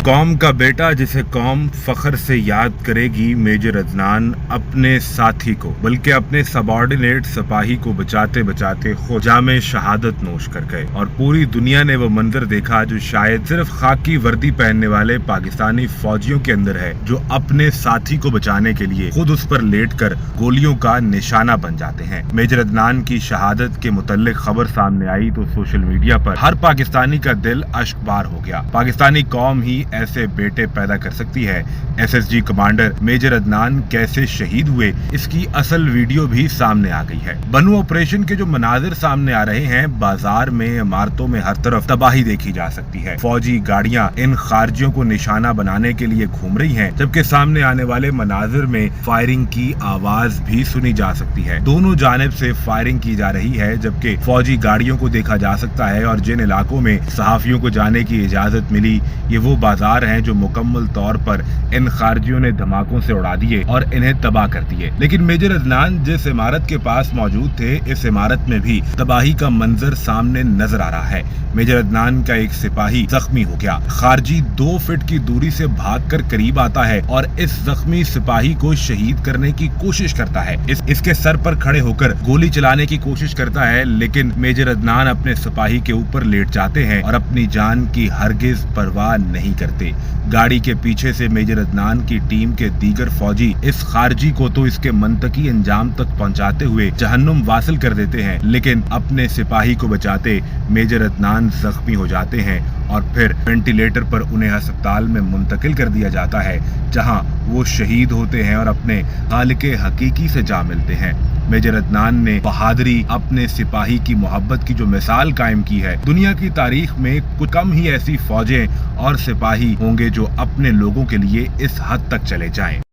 कौम का बेटा जिसे कौम फख्र से याद करेगी, मेजर अदनान अपने साथी को बल्कि अपने सबऑर्डिनेट सिपाही को बचाते बचाते खुद जामे शहादत नोश कर गए और पूरी दुनिया ने वो मंजर देखा जो शायद सिर्फ खाकी वर्दी पहनने वाले पाकिस्तानी फौजियों के अंदर है, जो अपने साथी को बचाने के लिए खुद उस पर लेटकर गोलियों का निशाना बन जाते हैं। मेजर अदनान की शहादत के मुतल्लिक खबर सामने आई तो सोशल मीडिया पर हर पाकिस्तानी का दिल अश्कबार हो गया। पाकिस्तानी कौम ही ऐसे बेटे पैदा कर सकती है। एसएसजी कमांडर मेजर अदनान कैसे शहीद हुए, इसकी असल वीडियो भी सामने आ गई है। बनू ऑपरेशन के जो मनाजिर सामने आ रहे हैं, बाजार में, इमारतों में हर तरफ तबाही देखी जा सकती है। फौजी गाड़ियां इन खारजियों को निशाना बनाने के लिए घूम रही हैं, जबकि सामने आने वाले मनाजिर में फायरिंग की आवाज भी सुनी जा सकती है। दोनों जानिब से फायरिंग की जा रही है, जबकि फौजी गाड़ियों को देखा जा सकता है। और जिन इलाकों में सहाफियों को जाने की इजाजत मिली, ये वो बाजार हैं जो मुकम्मल तौर पर इन खारजियों ने धमाकों से उड़ा दिए और इन्हें तबाह कर दिए। लेकिन मेजर अदनान जिस इमारत के पास मौजूद थे, इस इमारत में भी तबाही का मंजर सामने नजर आ रहा है। मेजर अदनान का एक सिपाही जख्मी हो गया। खारजी 2 फीट की दूरी से भागकर करीब आता है और इस जख्मी सिपाही को शहीद करने की कोशिश करता है। इसके सर पर खड़े होकर गोली चलाने की कोशिश करता है, लेकिन मेजर अदनान अपने सिपाही के ऊपर लेट जाते हैं और अपनी जान की हरगिज परवाह नहीं करते। गाड़ी के पीछे से मेजर अदनान की टीम के दीगर फौजी इस खारजी को तो इसके मंतकी अंजाम तक पहुंचाते हुए जहन्नुम वासिल कर देते हैं, लेकिन अपने सिपाही को बचाते मेजर अदनान जख्मी हो जाते हैं और फिर वेंटिलेटर पर उन्हें अस्पताल में मुंतकिल कर दिया जाता है, जहां वो शहीद होते हैं और अपने खालिक हकीकी से जा मिलते हैं। मेजर अदनान ने बहादुरी, अपने सिपाही की मोहब्बत की जो मिसाल कायम की है, दुनिया की तारीख में कुछ कम ही ऐसी फौजें और सिपाही होंगे जो अपने लोगों के लिए इस हद तक चले जाएं।